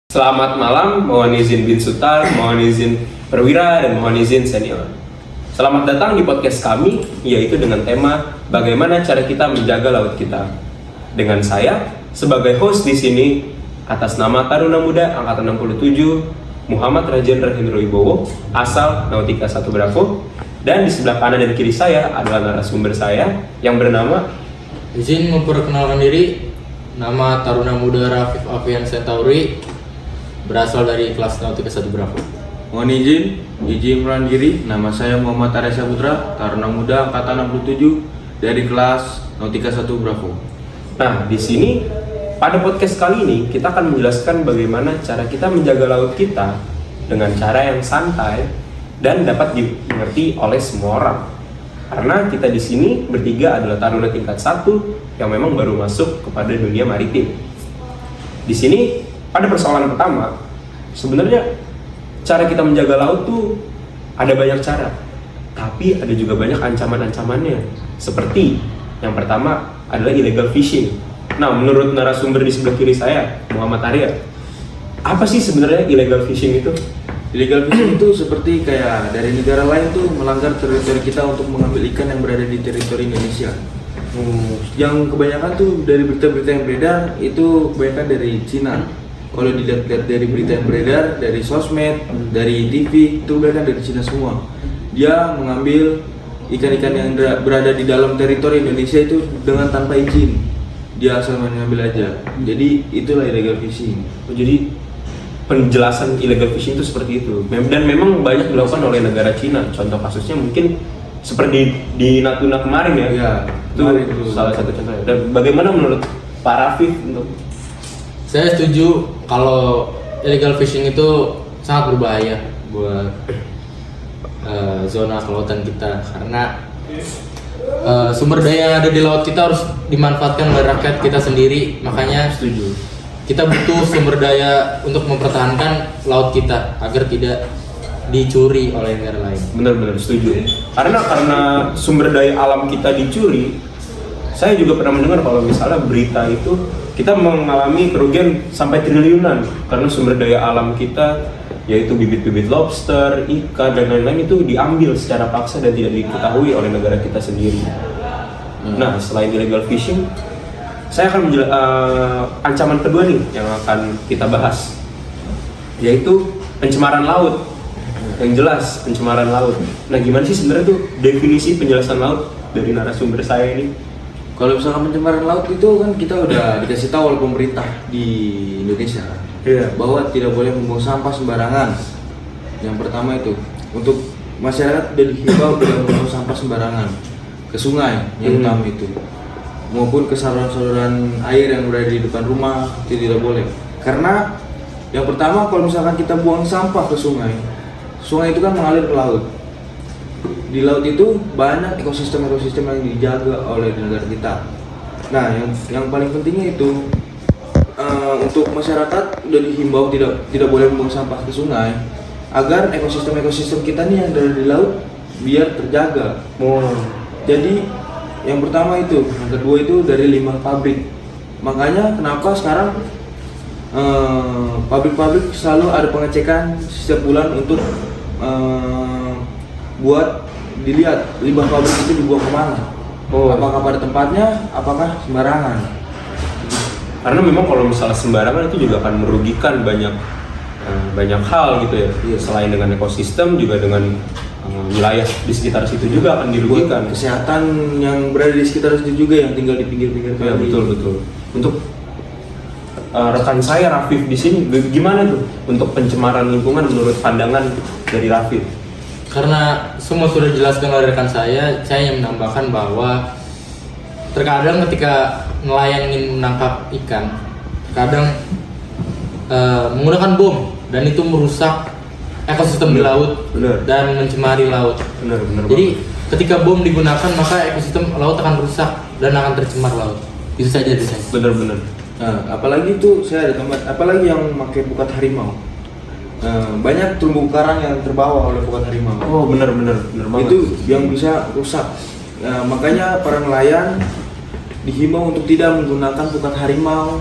Selamat malam, mohon izin Bin Sutar, mohon izin Perwira, dan mohon izin Senior. Selamat datang di podcast kami, yaitu dengan tema bagaimana cara kita menjaga laut kita. Dengan saya, sebagai host di sini, atas nama Taruna Muda Angkatan 67, Muhammad Rajendra Hendro Wibowo, asal Nautika 1 Bravo, dan di sebelah kanan dan kiri saya adalah narasumber saya yang bernama Izin memperkenalkan diri, nama Taruna Muda Rafif Afian Centauri, berasal dari kelas Nautika 1 Bravo. Mohon izin menahan diri. Nama saya Muhammad Arya Saputra, Taruna Muda Angkatan 67 dari kelas Nautika 1 Bravo. Nah, di sini pada podcast kali ini kita akan menjelaskan bagaimana cara kita menjaga laut kita dengan cara yang santai dan dapat dimengerti oleh semua orang. Karena kita di sini bertiga adalah taruna tingkat 1 yang memang baru masuk kepada dunia maritim. Di sini pada persoalan pertama, sebenarnya cara kita menjaga laut tuh ada banyak cara, tapi ada juga banyak ancaman-ancamannya. Seperti yang pertama adalah illegal fishing. Nah, menurut narasumber di sebelah kiri saya, Muhammad Arya, apa sih sebenarnya illegal fishing itu? Illegal fishing itu seperti kayak dari negara lain tuh melanggar teritori kita untuk mengambil ikan yang berada di teritori Indonesia. Yang kebanyakan tuh dari berita-berita yang beredar itu kebanyakan dari Cina. Kalau dilihat dari berita yang beredar, dari sosmed, dari TV, itu kebanyakan dari Cina semua. Dia mengambil ikan-ikan yang berada di dalam teritori Indonesia itu dengan tanpa izin. Dia asal mengambil aja. Jadi itulah illegal fishing. Jadi penjelasan illegal fishing itu seperti itu. Dan memang banyak dilakukan oleh negara Cina. Contoh kasusnya mungkin seperti di Natuna kemarin ya. Ya, itu salah satu contohnya. Dan bagaimana menurut Pak Rafif untuk Saya setuju kalau illegal fishing itu sangat berbahaya buat zona kelautan kita, karena sumber daya yang ada di laut kita harus dimanfaatkan oleh rakyat kita sendiri. Makanya setuju? kita butuh sumber daya untuk mempertahankan laut kita agar tidak dicuri oleh negara lain. Benar-benar setuju. Karena sumber daya alam kita dicuri, saya juga pernah mendengar kalau misalnya berita itu kita mengalami kerugian sampai triliunan karena sumber daya alam kita, yaitu bibit-bibit lobster, ikan, dan lain-lain itu diambil secara paksa dan tidak diketahui oleh negara kita sendiri. Nah, selain illegal fishing, saya akan ancaman kedua nih yang akan kita bahas, yaitu pencemaran laut. Yang jelas pencemaran laut. Nah, gimana sih sebenarnya tuh definisi penjelasan laut dari narasumber saya ini? Kalau misalkan pencemaran laut itu kan kita udah dikasih tahu oleh pemerintah di Indonesia bahwa tidak boleh membuang sampah sembarangan. Yang pertama itu untuk masyarakat udah dihimbau tidak membuang sampah sembarangan ke sungai yang utama itu, maupun ke saluran-saluran air yang berada di depan rumah itu tidak boleh. Karena yang pertama kalau misalkan kita buang sampah ke sungai, sungai itu kan mengalir ke laut. Di laut itu banyak ekosistem yang dijaga oleh negara kita. Nah, yang paling pentingnya itu untuk masyarakat udah dihimbau tidak boleh membuang sampah ke sungai agar ekosistem kita nih yang ada di laut biar terjaga. Jadi yang pertama itu, yang kedua itu dari limbah pabrik. Makanya kenapa sekarang pabrik-pabrik selalu ada pengecekan setiap bulan untuk buat dilihat limbah pabrik itu dibuang kemana, apakah pada tempatnya, apakah sembarangan. Karena memang kalau misalnya sembarangan itu juga akan merugikan banyak hal gitu ya. Selain dengan ekosistem, juga dengan wilayah di sekitar situ juga akan dirugikan. Kesehatan yang berada di sekitar situ juga yang tinggal di pinggir-pinggir Ya, kali. betul. Untuk rekan saya Rafif di sini gimana tuh untuk pencemaran lingkungan menurut pandangan dari Rafif? Karena semua sudah dijelaskan oleh rekan saya yang menambahkan bahwa terkadang ketika nelayan ingin menangkap ikan, kadang menggunakan bom, dan itu merusak ekosistem di laut dan mencemari laut. Benar. Jadi ketika bom digunakan, maka ekosistem laut akan rusak dan akan tercemar laut. Itu saja dari saya. Benar. Nah, apalagi itu saya ada tempat, apalagi yang memakai pukat harimau. Banyak terumbu karang yang terbawa oleh pukat harimau. Oh, benar banget. Itu yang bisa rusak. Makanya para nelayan dihimbau untuk tidak menggunakan pukat harimau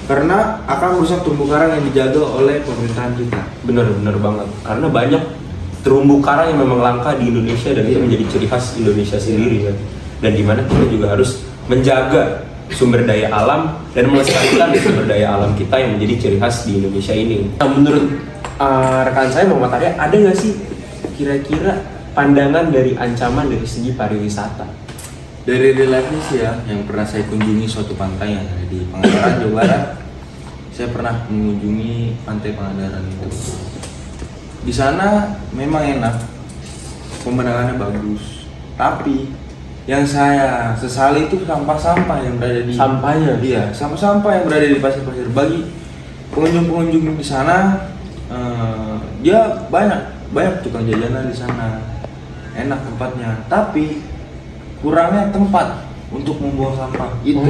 karena akan merusak terumbu karang yang dijaga oleh pemerintahan kita. Bener banget. Karena banyak terumbu karang yang memang langka di Indonesia dan itu menjadi ciri khas Indonesia sendiri kan. Dan dimana kita juga harus menjaga sumber daya alam dan melestarikan sumber daya alam kita yang menjadi ciri khas di Indonesia ini. Nah, menurut rekan saya Muhammad Arya, ada nggak sih kira-kira pandangan dari ancaman dari segi pariwisata? Dari real life sih ya, yang pernah saya kunjungi suatu pantai yang ada di Pangandaran, Jawa Barat. Saya pernah mengunjungi pantai Pangandaran itu. Di sana memang enak, pemandangannya bagus. Tapi yang saya sesali itu sampah-sampah yang berada di Sampahnya? Iya, sampah-sampah yang berada di pasir-pasir. Bagi pengunjung-pengunjung di sana, dia banyak tukang jajanan di sana, enak tempatnya. Tapi kurangnya tempat untuk membuang sampah itu.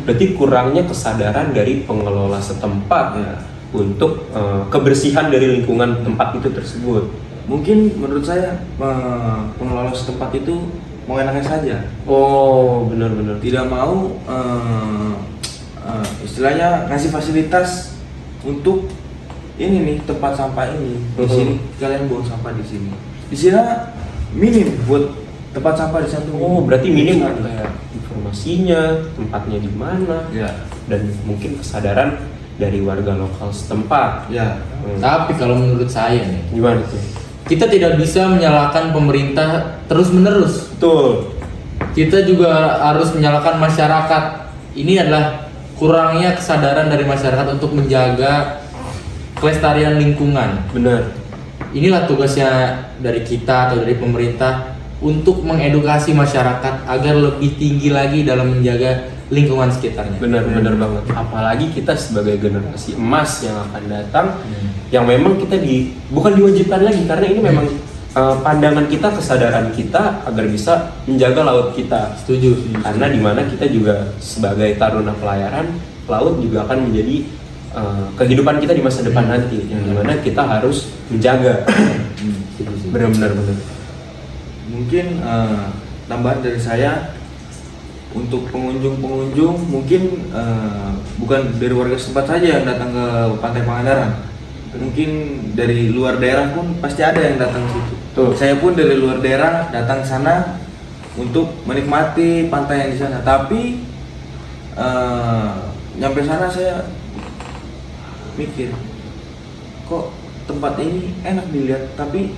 Berarti kurangnya kesadaran dari pengelola setempat Ya. untuk kebersihan dari lingkungan tempat itu tersebut. Mungkin menurut saya pengelola setempat itu mau enaknya saja, Oh, benar-benar. tidak mau istilahnya ngasih fasilitas untuk ini nih tempat sampah ini. Di sini kalian buang sampah di sini. Di sini minim buat tempat sampah di sana. Oh, berarti minim kayak informasinya, tempatnya di mana, Ya, dan mungkin kesadaran dari warga lokal setempat. ya. Tapi kalau menurut saya nih, Gimana tuh? kita tidak bisa menyalahkan pemerintah terus-menerus. Betul. Kita juga harus menyalahkan masyarakat. Ini adalah kurangnya kesadaran dari masyarakat untuk menjaga kelestarian lingkungan. Benar. Inilah tugasnya dari kita atau dari pemerintah untuk mengedukasi masyarakat agar lebih tinggi lagi dalam menjaga lingkungan sekitarnya. Benar banget. Apalagi kita sebagai generasi emas yang akan datang, yang memang kita bukan diwajibkan lagi karena ini memang pandangan kita, kesadaran kita agar bisa menjaga laut kita. Setuju. Karena dimana kita juga sebagai taruna pelayaran, laut juga akan menjadi kehidupan kita di masa depan nanti, yang dimana kita harus menjaga. Benar. Mungkin tambahan dari saya untuk pengunjung mungkin bukan dari warga setempat saja yang datang ke Pantai Pangandaran. Mungkin dari luar daerah pun pasti ada yang datang ke situ. Tuh. Saya pun dari luar daerah datang sana untuk menikmati pantai yang di sana. Tapi nyampe sana saya mikir, kok tempat ini enak dilihat, tapi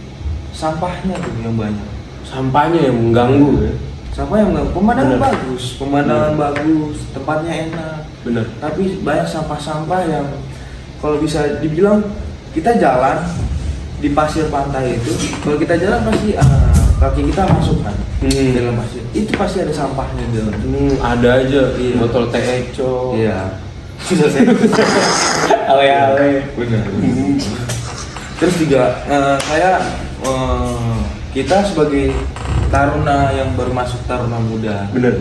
sampahnya tuh yang banyak. Sampahnya yang mengganggu ya. Sampah yang enggak, pemandangan Bener. bagus, bagus, tempatnya enak. Benar. Tapi banyak sampah-sampah yang kalau bisa dibilang kita jalan di pasir pantai itu, kalau kita jalan pasti kaki kita masuk kan dalam pasir. Itu pasti ada sampahnya di dalam. Ada aja. Iya. Botol teh eco. Iya. Ale-ale. Benar. Terus juga kita sebagai taruna yang baru masuk taruna muda, Benar.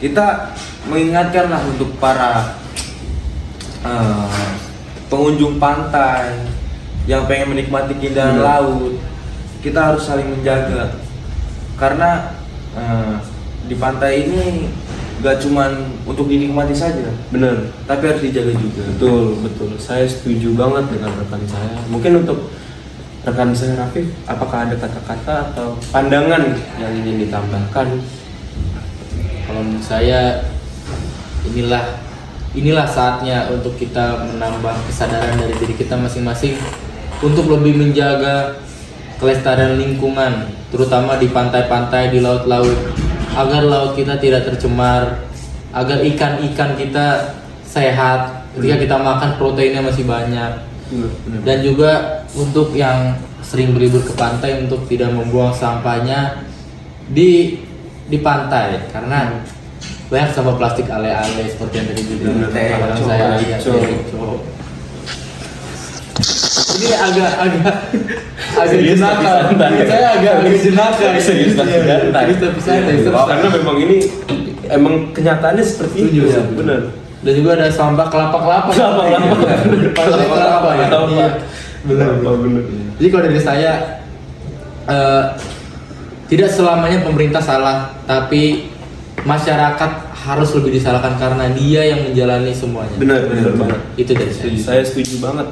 kita mengingatkan lah untuk para pengunjung pantai yang pengen menikmati keindahan laut, kita harus saling menjaga karena di pantai ini gak cuman untuk dinikmati saja, Benar. tapi harus dijaga juga. Betul. Saya setuju banget dengan rekan saya. Mungkin untuk rekan saya Rafif, apakah ada kata-kata atau pandangan yang ingin ditambahkan? Kalau menurut saya inilah saatnya untuk kita menambah kesadaran dari diri kita masing-masing untuk lebih menjaga kelestarian lingkungan, terutama di pantai-pantai, di laut-laut, agar laut kita tidak tercemar, agar ikan-ikan kita sehat, ketika kita makan proteinnya masih banyak. Dan juga untuk yang sering berlibur ke pantai untuk tidak membuang sampahnya di pantai, karena banyak sampah plastik ale-ale seperti yang tadi dibilang saya. Ini agak Serius tapi jenaka. santai. Saya agak jenaka. Serius tapi santai. Serius tapi santai. Karena memang ini emang kenyataannya seperti Setuju, itu. ya. Benar. Dan juga ada sampah kelapa-kelapa. Kelapa-kelapa. Pantai kelapa ya. Iya. Benar. Jadi kalau dari saya tidak selamanya pemerintah salah, tapi masyarakat harus lebih disalahkan karena dia yang menjalani semuanya. Benar banget. Itu dari saya. Saya setuju banget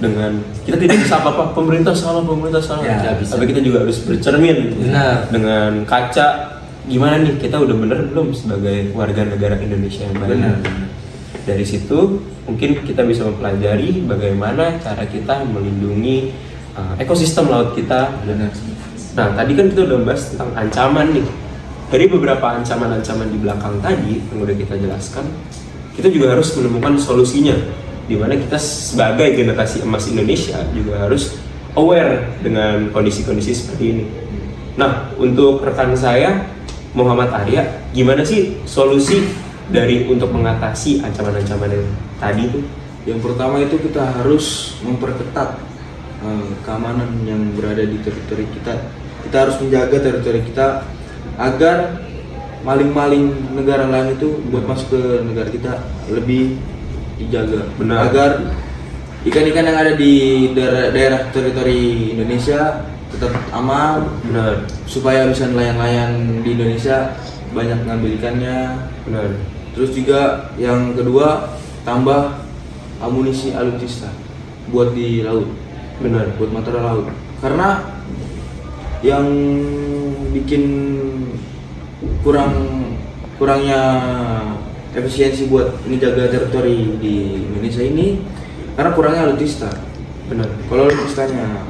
dengan kita tidak bisa apa-apa pemerintah salah Ya, nggak bisa. tapi kita juga harus bercermin Benar. dengan kaca gimana nih kita udah bener belum sebagai warga negara Indonesia yang baik. Benar. Dari situ mungkin kita bisa mempelajari bagaimana cara kita melindungi ekosistem laut kita. Benar. Nah, tadi kan kita udah bahas tentang ancaman nih. Dari beberapa ancaman-ancaman di belakang tadi yang udah kita jelaskan, kita juga harus menemukan solusinya. Di mana kita sebagai generasi emas Indonesia juga harus aware dengan kondisi-kondisi seperti ini. Nah, untuk rekan saya Muhammad Arya, gimana sih solusi dari untuk mengatasi ancaman-ancaman yang tadi itu? Yang pertama itu kita harus memperketat keamanan yang berada di teritori kita. Kita harus menjaga teritori kita agar maling-maling negara lain itu buat masuk ke negara kita lebih dijaga. Benar. Agar ikan-ikan yang ada di daerah teritori Indonesia tetap aman. Benar, Supaya bisa nelayan-nelayan di Indonesia banyak ngambil ikannya. benar. Terus juga yang kedua, tambah amunisi alutsista buat di laut, Benar. buat matra laut. Karena yang bikin kurangnya efisiensi buat menjaga teritori di Indonesia ini karena kurangnya alutsista. Benar. Kalau alutsistanya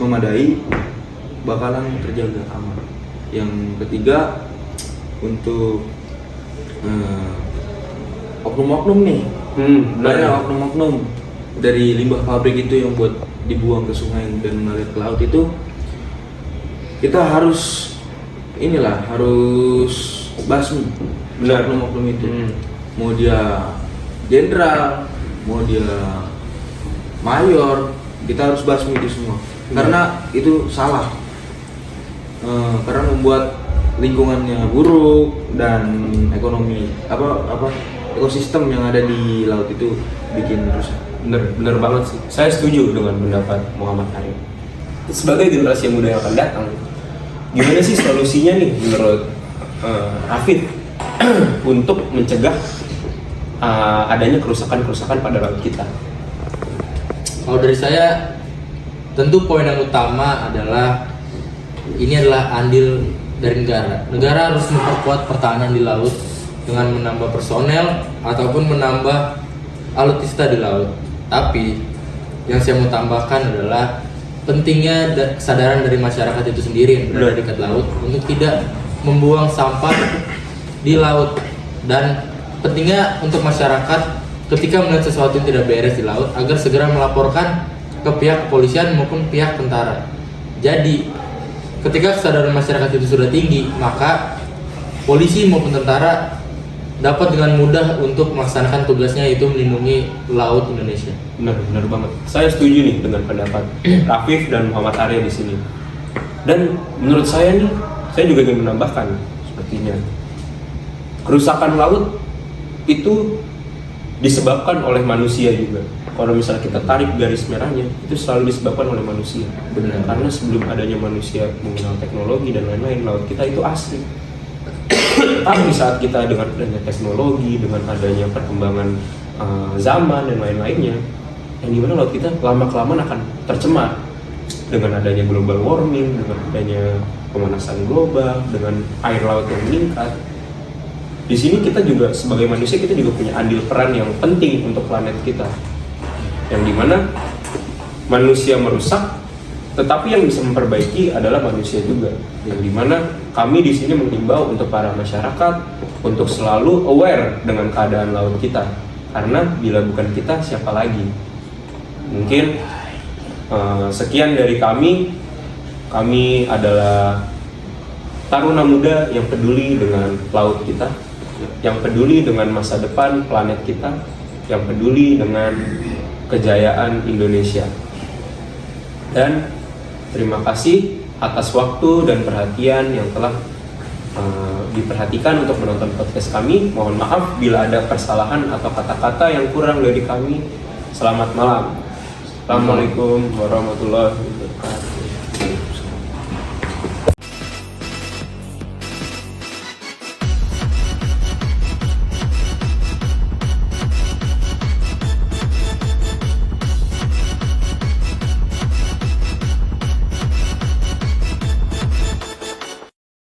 memadai, bakalan terjaga aman. Yang ketiga, untuk oknum-oknum nih, banyak oknum-oknum dari limbah pabrik itu yang buat dibuang ke sungai dan mengalir ke laut itu, kita harus basmi. Benar. Oknum-oknum itu, mau dia jenderal, mau dia mayor, kita harus basmi itu semua. Karena itu salah, karena membuat lingkungannya buruk dan ekonomi ekosistem yang ada di laut itu bikin rusak. Bener banget sih. Saya setuju dengan pendapat Muhammad Arya. Sebagai generasi yang muda yang akan datang, gimana sih solusinya nih menurut Rafid untuk mencegah adanya kerusakan-kerusakan pada laut kita? Kalau dari saya, tentu poin yang utama adalah ini adalah andil dari negara. Negara harus memperkuat pertahanan di laut dengan menambah personel ataupun menambah alutsista di laut. Tapi yang saya mau tambahkan adalah pentingnya kesadaran dari masyarakat itu sendiri yang berada di dekat laut untuk tidak membuang sampah di laut, dan pentingnya untuk masyarakat ketika melihat sesuatu yang tidak beres di laut agar segera melaporkan ke pihak kepolisian maupun pihak tentara. Jadi ketika kesadaran masyarakat itu sudah tinggi, maka polisi maupun tentara dapat dengan mudah untuk melaksanakan tugasnya, yaitu melindungi laut Indonesia. Benar banget. Saya setuju nih dengan pendapat Rafif dan Muhammad Arya di sini. Dan menurut saya nih, saya juga ingin menambahkan sepertinya kerusakan laut itu disebabkan oleh manusia juga. Kalau misalnya kita tarik garis merahnya, itu selalu disebabkan oleh manusia. Benar. Karena sebelum adanya manusia mengenal teknologi dan lain-lain, laut kita itu asli. Tapi saat kita dengan adanya teknologi, dengan adanya perkembangan zaman dan lain-lainnya, yang dimana laut kita lama-kelamaan akan tercemar dengan adanya global warming, dengan adanya pemanasan global, dengan air laut yang meningkat. Di sini kita juga sebagai manusia, kita juga punya andil peran yang penting untuk planet kita, yang dimana manusia merusak, tetapi yang bisa memperbaiki adalah manusia juga. Yang dimana kami di sini menghimbau untuk para masyarakat untuk selalu aware dengan keadaan laut kita, karena bila bukan kita siapa lagi. Mungkin sekian dari kami. Kami adalah taruna muda yang peduli dengan laut kita, yang peduli dengan masa depan planet kita, yang peduli dengan kejayaan Indonesia. Dan terima kasih atas waktu dan perhatian yang telah diperhatikan untuk menonton podcast kami. Mohon maaf bila ada kesalahan atau kata-kata yang kurang dari kami. Selamat malam. Assalamualaikum warahmatullahi